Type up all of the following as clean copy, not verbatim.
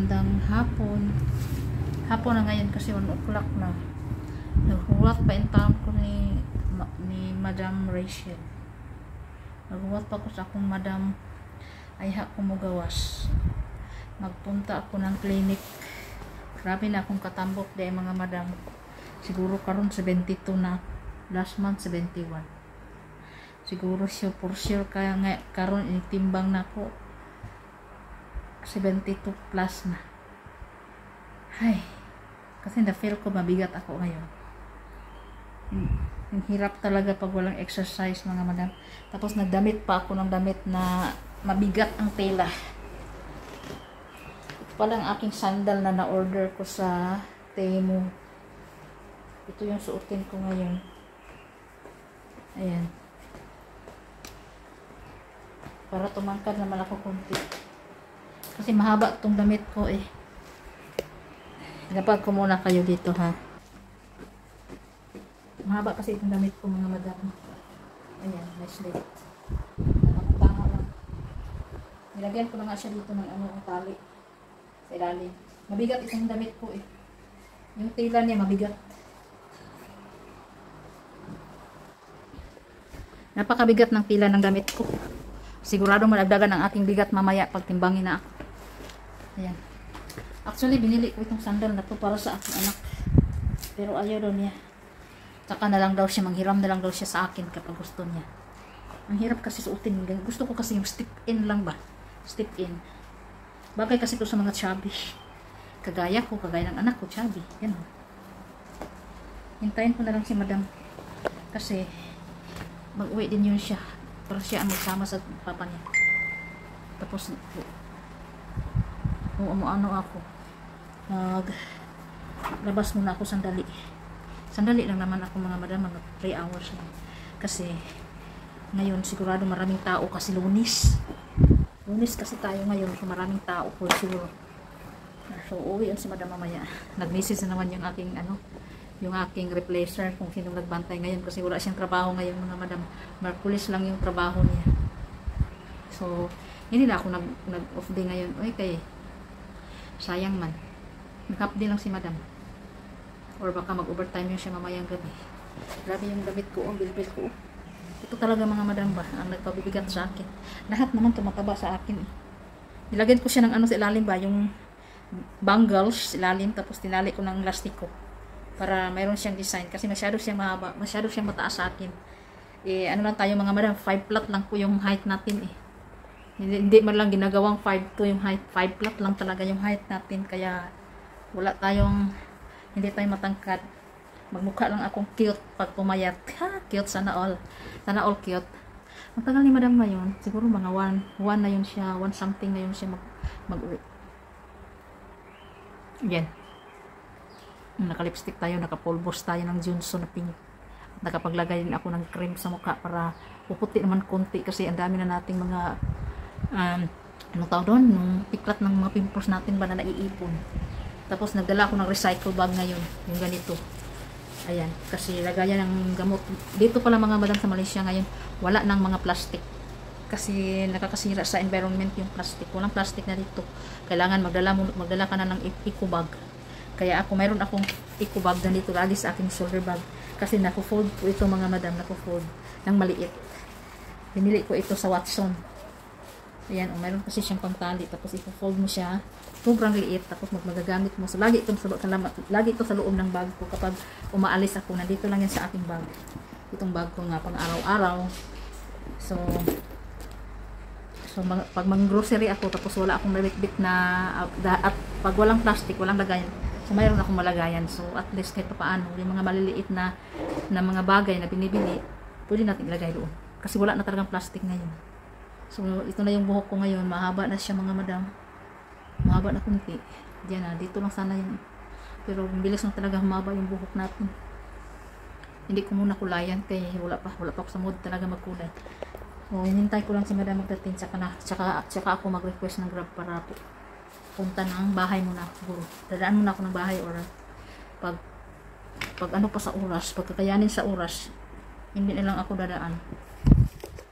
Magandang hapon. Hapon na ngayon kasi 1 o'clock na. Naghuwat pa in town ko ni Madam Rachel. Naghuwat pa ko sa akong madam ay kumugawas. Magpunta ako ng clinic. Grabe na akong katambok dahil mga madam. Siguro karon 72 na. Last month 71. Siguro siya for sure kaya nga karon initimbang na ko 72 plus na. Ay, kasi na-feel ko mabigat ako ngayon. Ang hirap talaga pag walang exercise mga madam. Tapos nagdamit pa ako ng damit na mabigat ang tela. Ito pala ang aking sandal na na-order ko sa Temu. Ito yung suotin ko ngayon. Ayan. Para tumangkad naman ako konti. Kasi mahaba itong damit ko eh. Napag ko muna kayo dito ha. Mahaba kasi itong damit ko mga madam. Ayan, nice leg. Nakapatanga lang. Nilagyan ko na nga siya dito ng ang tali. Sa ilalim. Mabigat itong damit ko eh. Yung tela niya mabigat. Napakabigat ng tela ng damit ko. Sigurado malagdagan ang aking bigat mamaya pag timbangin na ako. Ayan. Actually, binili ko itong sandal na to para sa aking anak. Pero ayaw daw niya. Tsaka na lang daw siya, manghiram na lang daw siya sa akin kapag gusto niya. Ang hirap kasi suotin. Gusto ko kasi yung step in lang ba? Step in. Bagay kasi ito sa mga chubby. Kagaya ko, kagaya ng anak ko, chubby. Yan o. Hintayin ko na lang si madam. Kasi, mag-uwi din yun siya. Para siya ang magsama sa papa niya. Tapos, ano ako. Labas muna ako sandali. Sandali lang naman ako mga madam, mga 3 hours lang. Kasi ngayon sigurado maraming tao kasi Lunes. Lunes kasi tayo ngayon, so maraming tao po siguro. So uwi yun si madam mamaya. Nag-message na naman yung aking yung aking replacer kung sinong nagbantay ngayon kasi wala siyang trabaho ngayon mga madam. Merkulis lang yung trabaho niya. So hindi na ako nag-off day ngayon. Okay. Sayang man. Nag-half day lang si madam. Or baka mag-overtime yun siya mamayang gabi. Grabe yung damit ko, ang bilbil ko. Ito talaga mga madam ba, ang nagpabibigat sa akin. Lahat naman tumataba sa akin. Nilagyan ko siya ng sa ilalim ba, yung bangles sa ilalim, tapos tinali ko ng lastiko. Para mayroon siyang design. Kasi masyado siyang mahaba, masyado siyang mataas sa akin. Ano lang tayo mga madam, 5 flat lang po yung height natin eh. Hindi man lang ginagawang 5'2" yung height. 5 flat lang talaga yung height natin. Kaya wala tayong, hindi tayo matangkad. Magmukha lang akong cute pag pumayat. Ha, cute, sana all. Sana all cute. Ang tagal ni madam ngayon. Siguro mga 1 na yun siya. 1 something na yun siya mag-uwi. Yan. Naka-lipstick tayo. Naka-pulbos tayo ng Johnson na pink. Nakapaglagay din ako ng cream sa mukha para puputi naman konti. Kasi ang dami na nating mga anong tawag doon? Nung piklat ng mga pimples natin ba na naiipon. Tapos nagdala ako ng recycle bag ngayon. Yung ganito. Ayan. Kasi lagayan ng gamot. Dito pala mga madam sa Malaysia ngayon, wala ng mga plastic. Kasi nakakasira sa environment yung plastic. Walang plastic na dito. Kailangan magdala ka na ng eco bag. Kaya ako, mayroon akong eco bag na dito lagi sa aking shoulder bag. Kasi naku-fold ko ito mga madam. Naku-fold ng maliit. Binili ko ito sa Watson. Ayan, mayroon kasi siyang pangtali. Tapos i-fold mo siya. Sobrang liit. Tapos magagamit mo. So, lagi ito sa loob ng bag ko. Kapag umaalis ako, nandito lang yan sa aking bag. Itong bag ko nga, pang araw-araw. So pag mang-grocery ako, tapos wala akong nabitbit na, at pag walang plastic, walang lagayan. So, mayroon akong malagayan. So, at least kahit paano, yung mga maliliit na mga bagay na binibili, pwede natin ilagay doon. Kasi wala na talagang plastic ngayon. So, ito na yung buhok ko ngayon. Mahaba na siya mga madam. Mahaba na kunti. Diyan na. Dito lang sana yun. Pero bilis lang talaga humaba yung buhok natin. Hindi ko muna kulayan. Kaya wala pa ako sa mood talaga magkulay. So, hinintay ko lang si madam magdating. Tsaka ako mag-request ng Grab para punta ng bahay muna. Siguro. Dadaan muna ako ng bahay or pag ano pa sa oras. Pag kakayanin sa oras, hindi na lang ako dadaan.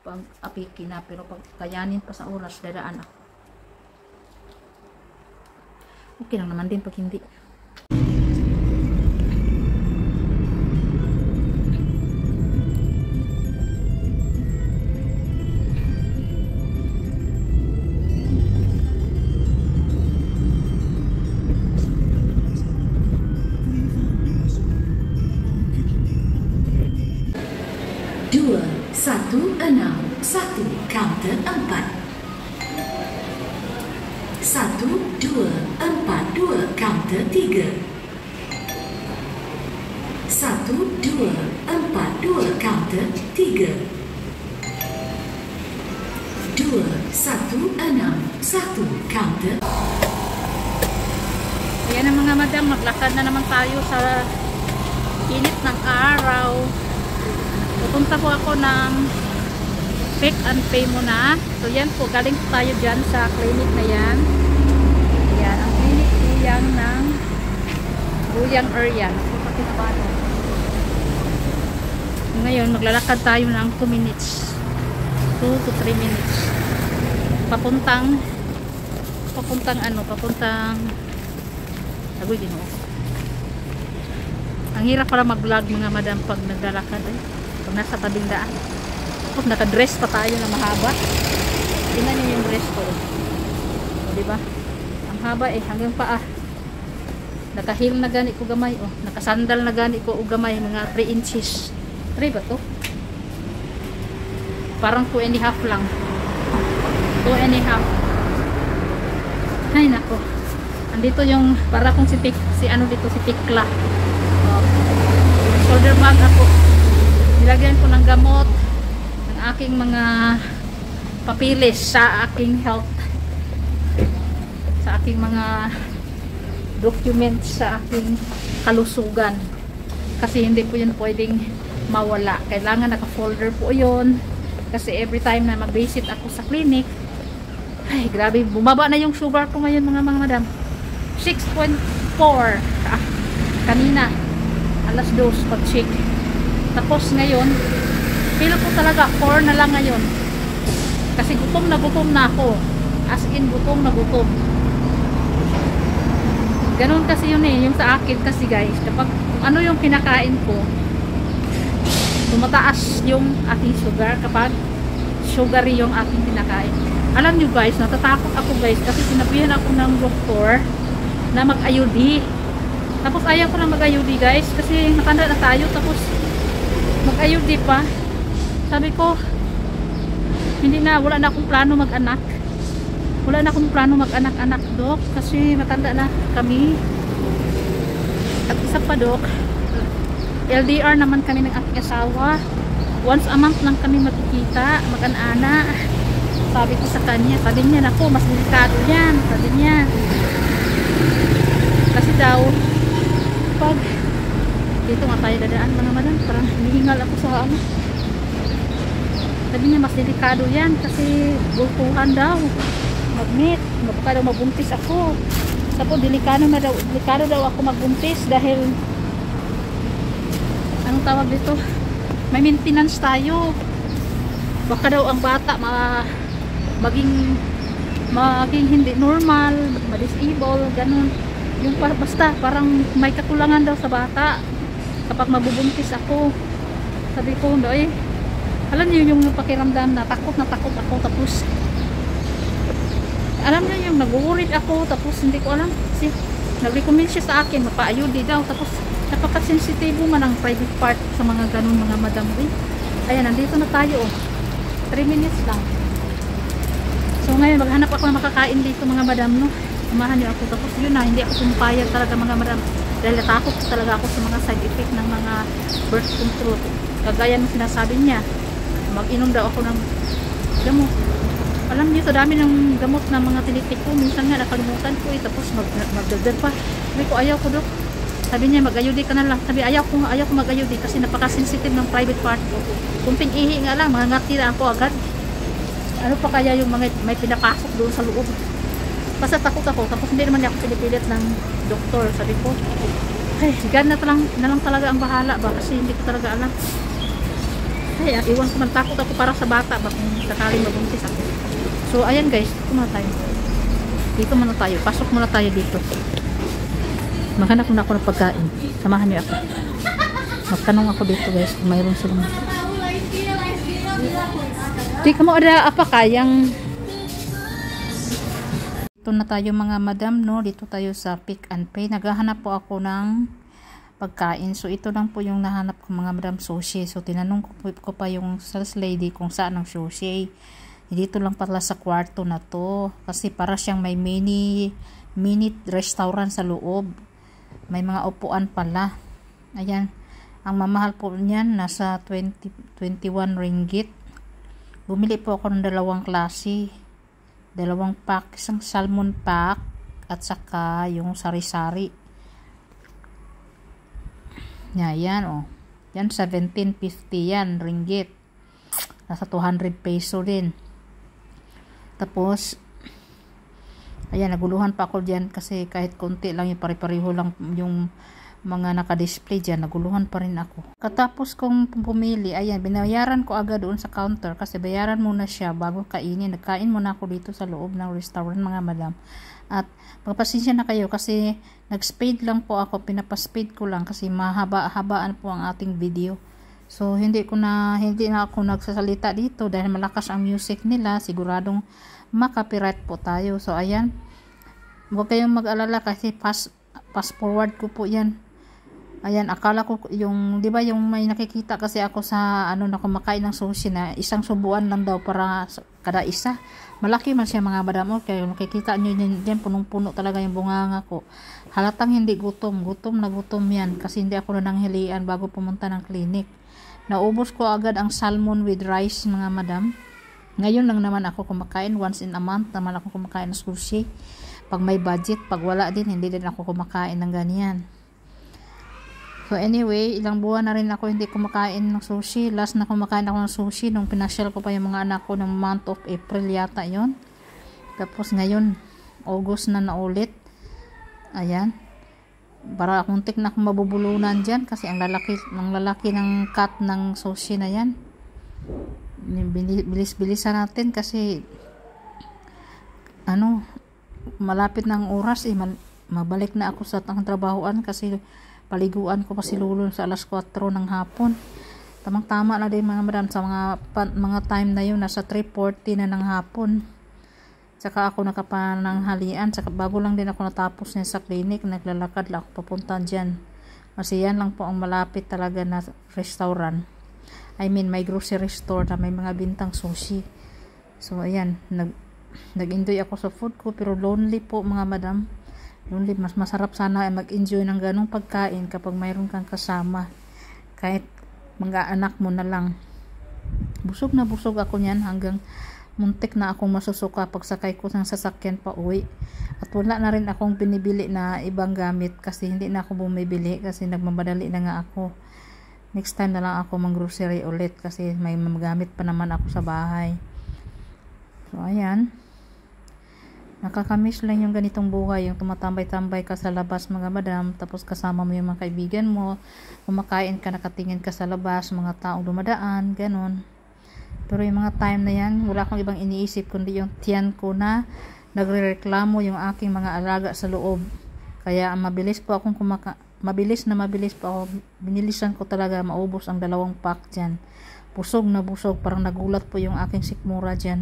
Pag apiki na, pero pag kayanin pa sa oras, dadaan ako. Okay lang naman din pag hindi. Dua, satu, enam, satu, counter 4. 1, 2, 4, 2, counter 3. 1, 2, 4, 2, counter 3. 2, 1, 6, 1, counter. Ayan na mga madam, maglakad na naman tayo sa init ng araw. Pupunta po ako ng pick and pay muna. So yan po, galing po tayo dyan sa clinic na yan. Ayan, ang clinic yan ng Buyang Area. Ngayon, maglalakad tayo ng 2 minutes. 2 to 3 minutes. Papuntang agoy, Ginoo. Ang hirap para mag-vlog mga madam pag naglalakad pag nasa tabing daan. Tapos naka-dress pa tayo na mahaba. Tingnan niyo yung dress ko. O, diba? Ang haba hanggang paa. Naka-heel na gani ko gamay. Naka-sandal na gani ko gamay. Mga 3 inches. 3 ba to? Parang 2.5 lang. 2.5. Ay nako. Andito yung para kung si Tikla. Shoulder bag ako. Nilagyan ko ng gamot ng aking mga papilis sa aking health, sa aking mga documents, sa aking kalusugan, kasi hindi po yun pwedeng mawala. Kailangan naka-folder po yun, kasi every time na mag-visit ako sa clinic, ay grabe, bumaba na yung sugar ko ngayon mga madam. 6.4 kanina alas 2 pag-check. Tapos ngayon feel ko talaga 4 na lang ngayon, kasi gutom na ako, as in gutom na gutom. Ganun kasi yun yung sa akin kasi guys, kapag ano yung kinakain ko, tumataas yung ating sugar kapag sugary yung ating kinakain. Alam nyo guys, natatakot ako guys, kasi sinabihan ako ng doktor na mag-IUD. Tapos ayaw ko na mag-IUD guys, kasi matanda na tayo, tapos mag-IUD pa. Sabi ko, wala na akong plano mag-anak. Wala na akong plano mag-anak-anak, dok, kasi matanda na kami. At isa pa, dok, LDR naman kami ng aking asawa. Once a month lang kami magkikita, mag-ana. Sabi ko sa kanya, sabi niya, naku, mas delikado yan, sabi niya. Kasi daw, pag dito nga tayo dadaan mga madam, parang hinihingal ako sa sabi niya, mas delikado yan kasi bultuhan daw, mag-meet, baka daw mabuntis ako. Tapos delikado daw ako magbuntis dahil anong tawag dito, may maintenance tayo, baka daw ang bata maging hindi normal, ma-disable, ganun. Yung basta parang may kakulangan daw sa bata kapag mabubuntis ako. Sabi ko, alam niyo yung pakiramdam na takot ako, tapos alam niyo yung nag-worried ako, tapos hindi ko alam kasi nag-recommend siya sa akin mapa-IUD daw, tapos napaka-sensitibo man ang private part sa mga ganun mga madam. Ayan, nandito na tayo 3 minutes lang. So ngayon maghanap ako ng makakain dito mga madam, no? Samahan niyo ako. Tapos yun na, hindi ako pumapayag talaga mga madam, dahil natakot talaga ako sa mga side effect ng mga birth control. Kagaya ng sinasabi niya, mag-inom daw ako ng gamot. Alam niyo, sa dami ng gamot na mga tinitik ko, minsan nga nakalimutan ko tapos magdagdag pa. Sabi ko, ayaw ko, dok. Sabi niya, mag-IUD ka na lang. Sabi, ayaw ko mag-IUD kasi napaka-sensitive ng private part ko. Kunting ihi nga lang, mga ngati na ako agad. Ano pa kaya yung mga may pinapasok doon sa loob? Basta takot ako, tapos hindi naman niya ako pinipilit ng doktor. Sabi ko, ay, God na lang talaga ang bahala ba, kasi hindi ko talaga alam. Ay, iwan ko man, takot ako para sa bata ba kung sakaling mabuntis ako. So ayan guys, kumatayo. Dito muna tayo. Pasok muna tayo dito. Maghanap muna ako ng pagkain. Samahan niyo ako. Magtanong ako dito guys kung mayroon silang. Di ka mo ada apa kayang. Dito na tayo mga madam, no? Dito tayo sa Pick and Pay. Naghahanap po ako ng pagkain. So ito lang po yung nahanap ko mga madam, sushi. So tinanong ko pa yung sales lady kung saan ang sushi. Dito lang pala sa kwarto na to. Kasi para siyang may mini restaurant sa loob. May mga upuan pala. Ayan. Ang mamahal po niyan nasa 21 ringgit. Bumili po ako ng dalawang klase. Dalawang pack, isang salmon pack at saka yung sari-sari. Yan oh. Yan 17.50 yan ringgit. Nasa 200 peso din. Tapos ayan, naguluhan pa ako diyan kasi kahit konti lang yung pare-pareho lang yung mga naka-display dyan, naguluhan pa rin ako. Katapos kong pumili, ayan, binayaran ko agad doon sa counter kasi bayaran muna siya bago kainin. Nagkain muna ako dito sa loob ng restaurant mga madam. At magpasensya na kayo kasi nag-speed lang po ako, pinapa-speed ko lang kasi mahaba-habaan po ang ating video. So hindi na ako nagsasalita dito dahil malakas ang music nila, siguradong makapiright po tayo. So ayan, huwag kayong mag-alala kasi fast forward ko po yan. Ayan, akala ko yung, di ba yung may nakikita kasi ako sa ano na kumakain ng sushi na isang subuan lang daw para kada isa. Malaki man siya mga madam. Okay, nakikita nyo dyan, punong-puno talaga yung bunganga ko. Halatang hindi gutom na gutom yan kasi hindi ako na nanghilian bago pumunta ng clinic. Naubos ko agad ang salmon with rice mga madam. Ngayon lang naman ako kumakain, once in a month naman ako kumakain ng sushi. Pag may budget, pag wala din, hindi din ako kumakain ng ganyan. So anyway, ilang buwan na rin ako hindi kumakain ng sushi. Last na kumakain ako ng sushi nung pinasyal ko pa yung mga anak ko ng month of April yata yon. Tapos ngayon, August na ulit. Ayan. Para muntik na akong mabubulunan dyan kasi ang lalaki ng cut ng sushi na yan. Bilis-bilisan natin kasi ano, malapit na ang oras mabalik na ako sa trabahoan kasi paliguan ko pa si Lolo sa alas 4 ng hapon. Tamang-tama na din mga madam sa mga time na yun, nasa 3:40 na ng hapon. Tsaka ako nakapananghalian, tsaka bago lang din ako natapos niya sa clinic, naglalakad lang ako papunta dyan. Kasi yan lang po ang malapit talaga na restaurant. I mean, may grocery store na may mga bintang sushi. So ayan, nag-enjoy ako sa food ko pero lonely po mga madam. Lonely, mas masarap sana ay mag-enjoy ng ganong pagkain kapag mayroon kang kasama. Kahit mga anak mo na lang. Busog na busog ako niyan hanggang muntik na akong masusuka pag sakay ko ng sasakyan pa uwi. At wala na rin akong binibili na ibang gamit kasi hindi na ako bumibili kasi nagmamadali na nga ako. Next time na lang ako mang-grocery ulit kasi may magamit pa naman ako sa bahay. So ayan. Nakakamiss lang yung ganitong buhay, yung tumatambay-tambay ka sa labas mga madam, tapos kasama mo yung mga kaibigan mo, kumakain ka, nakatingin ka sa labas, mga taong dumadaan, ganon. Pero yung mga time na yan, wala akong ibang iniisip kundi yung tiyan ko na nagrereklamo yung aking mga alaga sa loob. Kaya mabilis po ako, binilisan ko talaga maubos ang 2 pack dyan. Busog na busog, parang nagulat po yung aking sikmura dyan.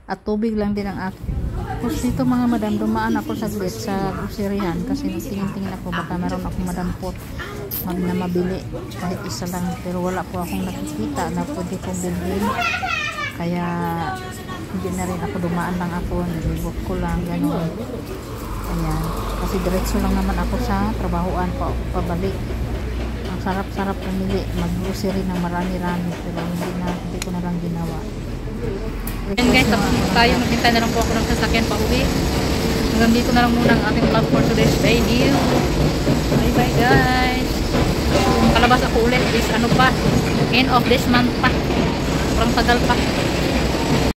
At tubig lang din ang akin. Tapos dito mga madam, dumaan ako saglit sa groceryhan kasi nagtingin-tingin ako baka meron akong madampot na mabili kahit isa lang, pero wala po akong nakikita na pwede kong bilhin, kaya hindi na rin ako, dumaan lang ako, nilibot ko lang gano'n. Ayan, kasi diretso lang naman ako sa trabahoan pabalik. Ang sarap-sarap pumili, mag-grocery ng marami-rami, pero hindi ko na lang ginawa. And guys, tapos tayo, maghintay na lang po ako ng sasakyan pa uwi. Hanggang dito na lang muna ang ating vlog for today's video. Bye bye guys. Kalabas ako ulit is ano pa, end of this month pa. Parang tagal pa.